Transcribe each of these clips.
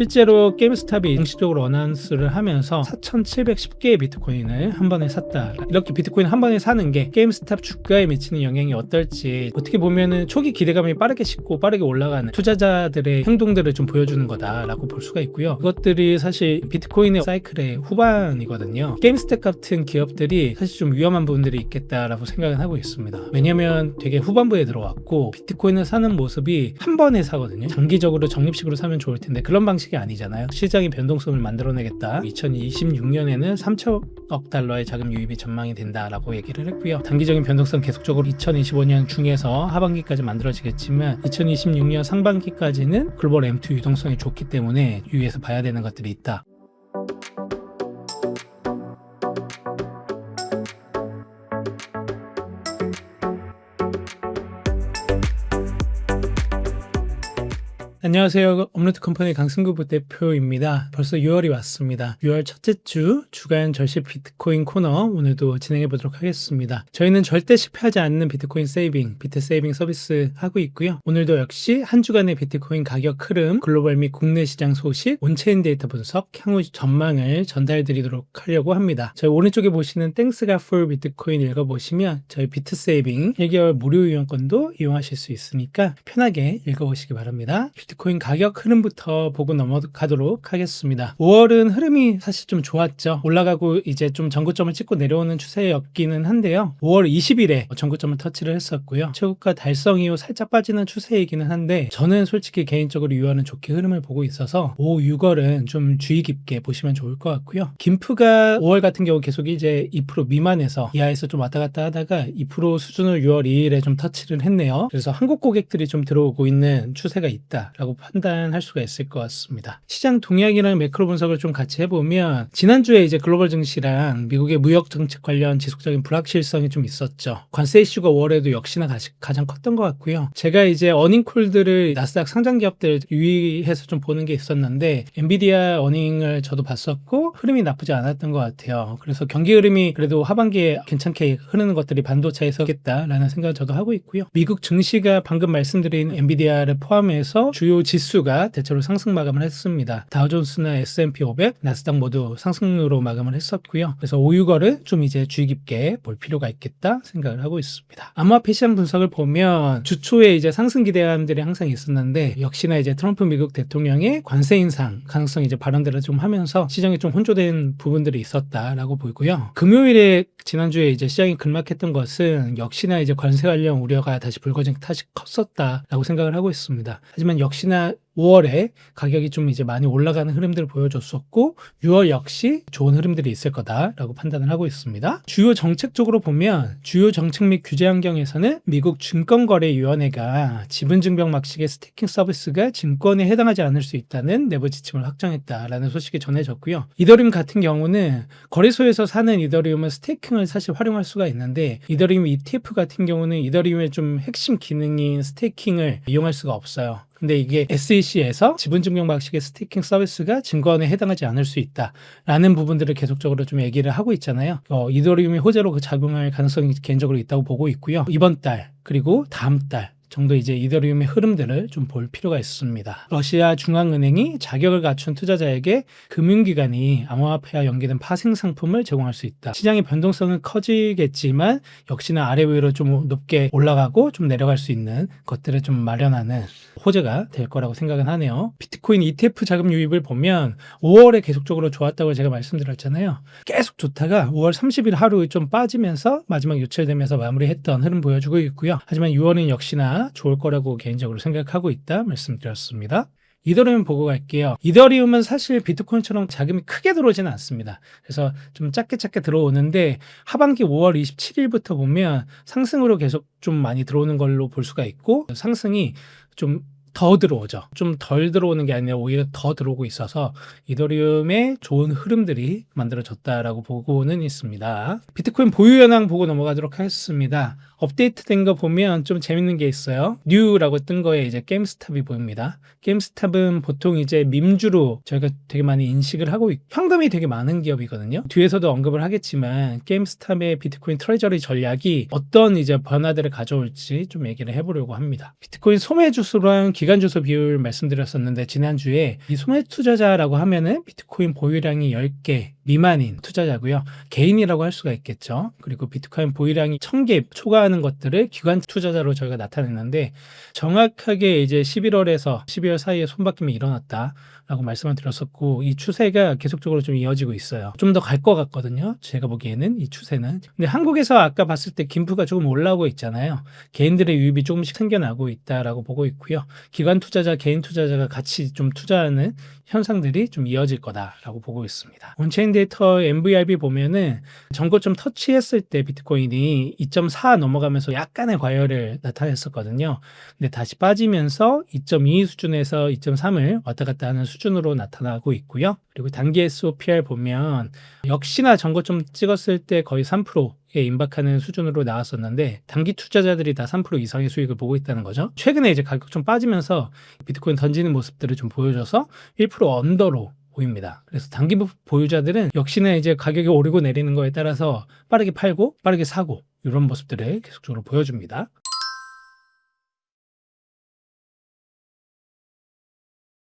실제로 게임스탑이 공식적으로 어나운스를 하면서 4,710개의 비트코인을 한 번에 샀다. 이렇게 비트코인 한 번에 사는 게 게임스탑 주가에 미치는 영향이 어떨지 어떻게 보면은 초기 기대감이 빠르게 식고 빠르게 올라가는 투자자들의 행동들을 좀 보여주는 거다라고 볼 수가 있고요. 그것들이 사실 비트코인의 사이클의 후반이거든요. 게임스탑 같은 기업들이 사실 좀 위험한 부분들이 있겠다라고 생각은 하고 있습니다. 왜냐면 되게 후반부에 들어왔고 비트코인을 사는 모습이 한 번에 사거든요. 장기적으로 적립식으로 사면 좋을 텐데 그런 방식이 아니잖아요. 시장의 변동성을 만들어내겠다. 2026년에는 3천억 달러의 자금 유입이 전망이 된다라고 얘기를 했고요. 단기적인 변동성 계속적으로 2025년 중에서 하반기까지 만들어지겠지만 2026년 상반기까지는 글로벌 M2 유동성이 좋기 때문에 유의해서 봐야 되는 것들이 있다. 안녕하세요. 업로드 컴퍼니 강승구 부대표입니다. 벌써 6월이 왔습니다. 6월 첫째 주 주간 절실 비트코인 코너 오늘도 진행해 보도록 하겠습니다. 저희는 절대 실패하지 않는 비트코인 세이빙, 비트 세이빙 서비스 하고 있고요. 오늘도 역시 한 주간의 비트코인 가격 흐름, 글로벌 및 국내 시장 소식, 온체인 데이터 분석, 향후 전망을 전달 드리도록 하려고 합니다. 저희 오른쪽에 보시는 Thanks God for Bitcoin 읽어보시면 저희 비트 세이빙 1개월 무료 이용권도 이용하실 수 있으니까 편하게 읽어보시기 바랍니다. 비트코인 가격 흐름부터 보고 넘어가도록 하겠습니다. 5월은 흐름이 사실 좀 좋았죠. 올라가고 이제 좀 전고점을 찍고 내려오는 추세였기는 한데요. 5월 20일에 전고점을 터치를 했었고요. 최고가 달성 이후 살짝 빠지는 추세이기는 한데 저는 솔직히 개인적으로 6월은 좋게 흐름을 보고 있어서 5, 6월은 좀 주의 깊게 보시면 좋을 것 같고요. 김프가 5월 같은 경우 계속 이제 2% 미만에서 이하에서 좀 왔다 갔다 하다가 2% 수준을 6월 2일에 좀 터치를 했네요. 그래서 한국 고객들이 좀 들어오고 있는 추세가 있다 라고 판단할 수가 있을 것 같습니다. 시장 동향이랑 매크로 분석을 좀 같이 해보면 지난주에 이제 글로벌 증시랑 미국의 무역 정책 관련 지속적인 불확실성이 좀 있었죠. 관세 이슈가 5월에도 역시나 가장 컸던 것 같고요. 제가 이제 어닝콜들을 나스닥 상장 기업들 유의해서 좀 보는 게 있었는데 엔비디아 어닝을 저도 봤었고 흐름이 나쁘지 않았던 것 같아요. 그래서 경기 흐름이 그래도 하반기에 괜찮게 흐르는 것들이 반도체에서겠다라는 생각을 저도 하고 있고요. 미국 증시가 방금 말씀드린 엔비디아를 포함해서 주요 지수가 대체로 상승 마감을 했습니다. 다우존스나 S&P 500, 나스닥 모두 상승으로 마감을 했었고요. 그래서 5, 6월은 좀 이제 주의 깊게 볼 필요가 있겠다 생각을 하고 있습니다. 암호화폐 시장 분석을 보면 주초에 이제 상승 기대감들이 항상 있었는데 역시나 이제 트럼프 미국 대통령의 관세 인상 가능성 이제 발언들을 좀 하면서 시장이 좀 혼조된 부분들이 있었다라고 보이고요. 금요일에 지난주에 이제 시장이 급락했던 것은 역시나 이제 관세 관련 우려가 다시 불거진 탓이 컸었다라고 생각을 하고 있습니다. 하지만 역시나 5월에 가격이 좀 이제 많이 올라가는 흐름들을 보여줬었고 6월 역시 좋은 흐름들이 있을 거다라고 판단을 하고 있습니다. 주요 정책적으로 보면 주요 정책 및 규제 환경에서는 미국 증권거래위원회가 지분증명 막식의 스테이킹 서비스가 증권에 해당하지 않을 수 있다는 내부 지침을 확정했다라는 소식이 전해졌고요. 이더리움 같은 경우는 거래소에서 사는 이더리움은 스테이킹을 사실 활용할 수가 있는데 이더리움 ETF 같은 경우는 이더리움의 좀 핵심 기능인 스테이킹을 이용할 수가 없어요. 근데 이게 SEC에서 지분증명 방식의 스테이킹 서비스가 증권에 해당하지 않을 수 있다라는 부분들을 계속적으로 좀 얘기를 하고 있잖아요. 이더리움이 호재로 작용할 가능성이 개인적으로 있다고 보고 있고요. 이번 달 그리고 다음 달 정도 이제 이더리움의 흐름들을 좀 볼 필요가 있습니다. 러시아 중앙은행이 자격을 갖춘 투자자에게 금융기관이 암호화폐와 연계된 파생 상품을 제공할 수 있다. 시장의 변동성은 커지겠지만 역시나 아래 위로 좀 높게 올라가고 좀 내려갈 수 있는 것들을 좀 마련하는 호재가 될 거라고 생각은 하네요. 비트코인 ETF 자금 유입을 보면 5월에 계속적으로 좋았다고 제가 말씀드렸잖아요. 계속 좋다가 5월 30일 하루 좀 빠지면서 마지막 유찰되면서 마무리했던 흐름 보여주고 있고요. 하지만 6월은 역시나 좋을 거라고 개인적으로 생각하고 있다 말씀드렸습니다. 이더리움 보고 갈게요. 이더리움은 사실 비트코인처럼 자금이 크게 들어오지는 않습니다. 그래서 좀 작게 들어오는데 하반기 5월 27일부터 보면 상승으로 계속 좀 많이 들어오는 걸로 볼 수가 있고 상승이 좀 더 들어오죠. 좀 덜 들어오는 게 아니라 오히려 더 들어오고 있어서 이더리움의 좋은 흐름들이 만들어졌다라고 보고는 있습니다. 비트코인 보유 현황 보고 넘어가도록 하겠습니다. 업데이트된 거 보면 좀 재밌는 게 있어요. 뉴라고 뜬 거에 이제 게임스탑이 보입니다. 게임스탑은 보통 이제 밈주로 저희가 되게 많이 인식을 하고 현금이 되게 많은 기업이거든요. 뒤에서도 언급을 하겠지만 게임스탑의 비트코인 트레저리 전략이 어떤 이제 변화들을 가져올지 좀 얘기를 해보려고 합니다. 비트코인 소매 주수랑 기간주소 비율 말씀드렸었는데 지난주에 이 소매 투자자라고 하면은 비트코인 보유량이 10개 미만인 투자자고요. 개인이라고 할 수가 있겠죠. 그리고 비트코인 보유량이 1000개 초과하는 것들을 기관 투자자로 저희가 나타냈는데 정확하게 이제 11월에서 12월 사이에 손바뀜이 일어났다라고 말씀을 드렸었고 이 추세가 계속적으로 좀 이어지고 있어요. 좀 더 갈 것 같거든요. 제가 보기에는 이 추세는. 근데 한국에서 아까 봤을 때 김프가 조금 올라오고 있잖아요. 개인들의 유입이 조금씩 생겨나고 있다라고 보고 있고요. 기관 투자자, 개인 투자자가 같이 좀 투자하는 현상들이 좀 이어질 거다라고 보고 있습니다. 온체인 데이터 MVRB 보면은 전고점 터치했을 때 비트코인이 2.4 넘어가면서 약간의 과열을 나타냈었거든요. 근데 다시 빠지면서 2.2 수준에서 2.3을 왔다 갔다 하는 수준으로 나타나고 있고요. 그리고 단기 SOPR 보면 역시나 전고점 찍었을 때 거의 3%에 임박하는 수준으로 나왔었는데 단기 투자자들이 다 3% 이상의 수익을 보고 있다는 거죠. 최근에 이제 가격 좀 빠지면서 비트코인 던지는 모습들을 좀 보여줘서 1% 언더로 보입니다. 그래서 단기 보유자들은 역시나 이제 가격이 오르고 내리는 거에 따라서 빠르게 팔고 빠르게 사고 이런 모습들을 계속적으로 보여줍니다.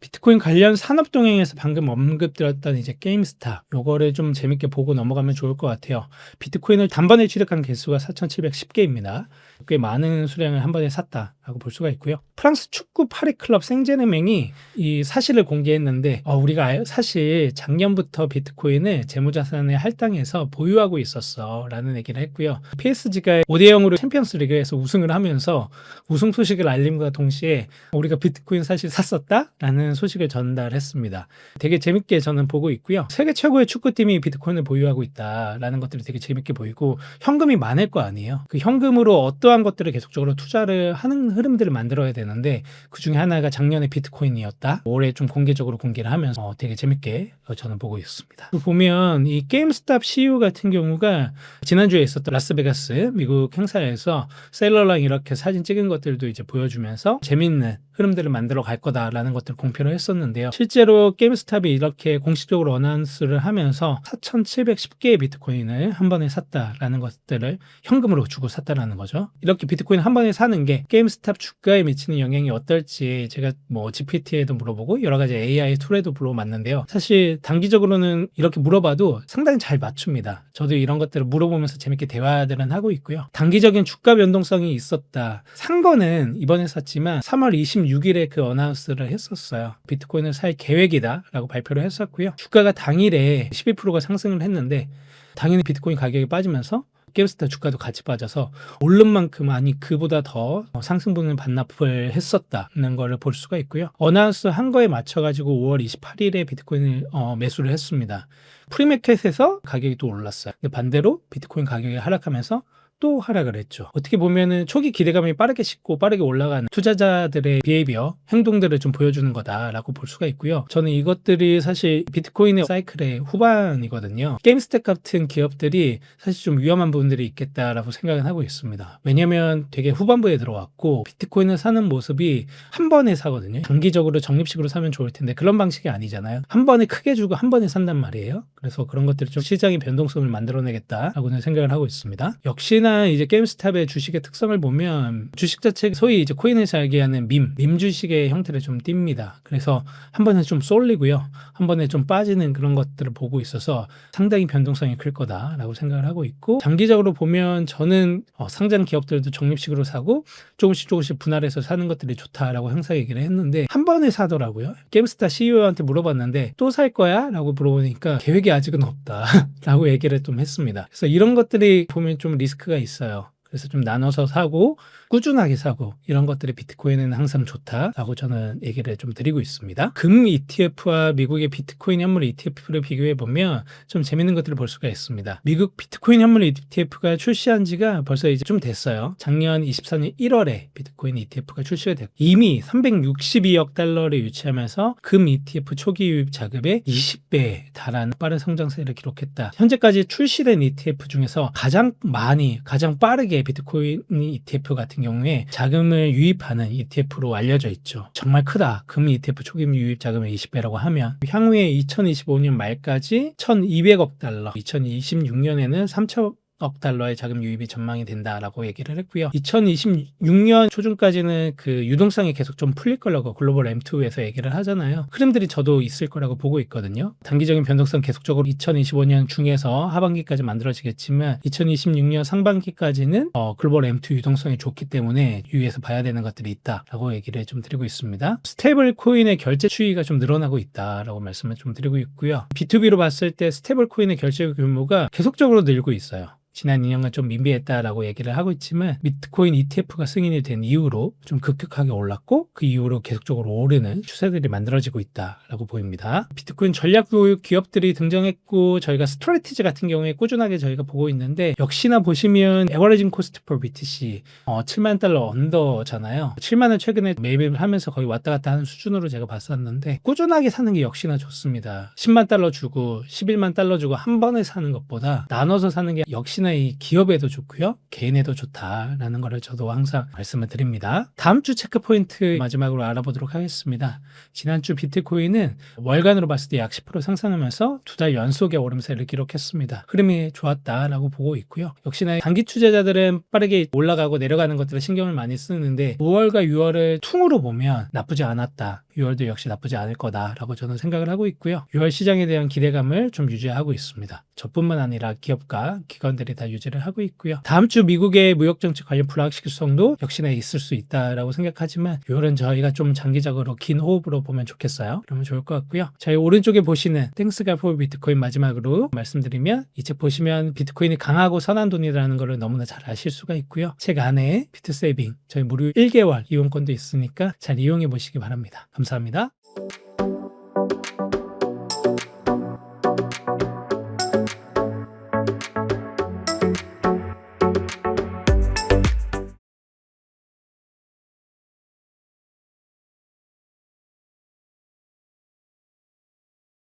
비트코인 관련 산업 동향에서 방금 언급드렸던 이제 게임스타 요거를 좀 재밌게 보고 넘어가면 좋을 것 같아요. 비트코인을 단번에 취득한 개수가 4,710개입니다. 꽤 많은 수량을 한 번에 샀다라고 볼 수가 있고요. 프랑스 축구 파리 클럽 생제르맹이 이 사실을 공개했는데 우리가 사실 작년부터 비트코인을 재무자산에 할당해서 보유하고 있었어 라는 얘기를 했고요. PSG가 5대0으로 챔피언스 리그에서 우승을 하면서 우승 소식을 알림과 동시에 우리가 비트코인 사실 샀었다 라는 소식을 전달했습니다. 되게 재밌게 저는 보고 있고요. 세계 최고의 축구팀이 비트코인을 보유하고 있다라는 것들이 되게 재밌게 보이고 현금이 많을 거 아니에요. 그 현금으로 어떠한 것들을 계속적으로 투자를 하는 흐름들을 만들어야 되는데 그 중에 하나가 작년에 비트코인이었다. 올해 좀 공개적으로 공개를 하면서 되게 재밌게 저는 보고 있습니다. 보면 이 게임스탑 CEO 같은 경우가 지난주에 있었던 라스베가스 미국 행사에서 셀러랑 이렇게 사진 찍은 것들도 이제 보여주면서 재밌는 흐름들을 만들어 갈 거다라는 것들을 공표를 했었는데요. 실제로 게임스탑이 이렇게 공식적으로 어나운스를 하면서 4,710개의 비트코인을 한 번에 샀다라는 것들을 현금으로 주고 샀다라는 거죠. 이렇게 비트코인 한 번에 사는 게 게임스탑 주가에 미치는 영향이 어떨지 제가 뭐 GPT에도 물어보고 여러 가지 AI 툴에도 물어봤는데요. 사실 단기적으로는 이렇게 물어봐도 상당히 잘 맞춥니다. 저도 이런 것들을 물어보면서 재밌게 대화들은 하고 있고요. 단기적인 주가 변동성이 있었다. 산 거는 이번에 샀지만 3월 26일에 그 어나운스를 했었어요. 비트코인을 살 계획이다 라고 발표를 했었고요. 주가가 당일에 12%가 상승을 했는데 당연히 비트코인 가격이 빠지면서 게임스타 주가도 같이 빠져서 오른 만큼 아니 그보다 더 상승분을 반납을 했었다는 걸 볼 수가 있고요. 어나운스 한 거에 맞춰가지고 5월 28일에 비트코인을 매수를 했습니다. 프리마켓에서 가격이 또 올랐어요. 근데 반대로 비트코인 가격이 하락하면서 또 하락을 했죠. 어떻게 보면은 초기 기대감이 빠르게 식고 빠르게 올라가는 투자자들의 비헤이비어, 행동들을 좀 보여주는 거다라고 볼 수가 있고요. 저는 이것들이 사실 비트코인의 사이클의 후반이거든요. 게임스택 같은 기업들이 사실 좀 위험한 부분들이 있겠다라고 생각은 하고 있습니다. 왜냐면 되게 후반부에 들어왔고 비트코인을 사는 모습이 한 번에 사거든요. 단기적으로 적립식으로 사면 좋을 텐데 그런 방식이 아니잖아요. 한 번에 크게 주고 한 번에 산단 말이에요. 그래서 그런 것들이 좀 시장의 변동성을 만들어내겠다라고는 생각을 하고 있습니다. 역시나 이제 게임스탑의 주식의 특성을 보면 주식 자체 소위 이제 코인에서 이야기하는 밈 주식의 형태를 좀 띱니다. 그래서 한 번에 좀 쏠리고요. 한 번에 좀 빠지는 그런 것들을 보고 있어서 상당히 변동성이 클 거다라고 생각을 하고 있고 장기적으로 보면 저는 상장 기업들도 적립식으로 사고 조금씩 분할해서 사는 것들이 좋다라고 항상 얘기를 했는데 한 번에 사더라고요. 게임스탑 CEO한테 물어봤는데 또 살 거야? 라고 물어보니까 계획이 아직은 없다 라고 얘기를 좀 했습니다. 그래서 이런 것들이 보면 좀 리스크가 있어요. 그래서 좀 나눠서 사고 꾸준하게 사고 이런 것들이 비트코인은 항상 좋다라고 저는 얘기를 좀 드리고 있습니다. 금 ETF와 미국의 비트코인 현물 ETF를 비교해 보면 좀 재밌는 것들을 볼 수가 있습니다. 미국 비트코인 현물 ETF가 출시한 지가 벌써 이제 좀 됐어요. 작년 24년 1월에 비트코인 ETF가 출시가 됐고 이미 362억 달러를 유치하면서 금 ETF 초기 유입 자금의 20배에 달하는 빠른 성장세를 기록했다. 현재까지 출시된 ETF 중에서 가장 빠르게 비트코인 ETF 같은 경우에 자금을 유입하는 ETF로 알려져 있죠. 정말 크다. 금 ETF 초기 유입 자금의 20배라고 하면 향후에 2025년 말까지 1,200억 달러, 2026년에는 억 달러의 자금 유입이 전망이 된다라고 얘기를 했고요. 2026년 초중까지는 그 유동성이 계속 좀 풀릴 거라고 글로벌 M2에서 얘기를 하잖아요. 흐름들이 저도 있을 거라고 보고 있거든요. 단기적인 변동성 계속적으로 2025년 중에서 하반기까지 만들어지겠지만 2026년 상반기까지는 글로벌 M2 유동성이 좋기 때문에 유의해서 봐야 되는 것들이 있다라고 얘기를 좀 드리고 있습니다. 스테이블 코인의 결제 추이가 좀 늘어나고 있다라고 말씀을 좀 드리고 있고요. B2B로 봤을 때 스테이블 코인의 결제 규모가 계속적으로 늘고 있어요. 지난 2년간 좀 민비했다라고 얘기를 하고 있지만 비트코인 ETF가 승인이 된 이후로 좀 급격하게 올랐고 그 이후로 계속적으로 오르는 추세들이 만들어지고 있다라고 보입니다. 비트코인 전략 교육 기업들이 등장했고 저희가 스트래티지 같은 경우에 꾸준하게 저희가 보고 있는데 역시나 보시면 에버리징 코스트 퍼 BTC 7만 달러 언더잖아요. 7만을 최근에 매입을 하면서 거의 왔다 갔다 하는 수준으로 제가 봤었는데 꾸준하게 사는 게 역시나 좋습니다. 10만 달러 주고 11만 달러 주고 한 번에 사는 것보다 나눠서 사는 게 역시나 이 기업에도 좋고요. 개인에도 좋다라는 거를 저도 항상 말씀을 드립니다. 다음 주 체크 포인트 마지막으로 알아보도록 하겠습니다. 지난주 비트코인은 월간으로 봤을 때 약 10% 상승하면서 2달 연속의 오름세를 기록했습니다. 흐름이 좋았다라고 보고 있고요. 역시나 단기 투자자들은 빠르게 올라가고 내려가는 것들을 신경을 많이 쓰는데 5월과 6월을 퉁으로 보면 나쁘지 않았다. 6월도 역시 나쁘지 않을 거다라고 저는 생각을 하고 있고요. 6월 시장에 대한 기대감을 좀 유지하고 있습니다. 저뿐만 아니라 기업과 기관들이 다 유지를 하고 있고요. 다음 주 미국의 무역정책 관련 불확실성도 역시나 있을 수 있다라고 생각하지만 6월은 저희가 좀 장기적으로 긴 호흡으로 보면 좋겠어요. 그러면 좋을 것 같고요. 저희 오른쪽에 보시는 땡스 God for 비트코인 마지막으로 말씀드리면 이 책 보시면 비트코인이 강하고 선한 돈이라는 걸 너무나 잘 아실 수가 있고요. 책 안에 비트세이빙 저희 무료 1개월 이용권도 있으니까 잘 이용해 보시기 바랍니다. 감사합니다.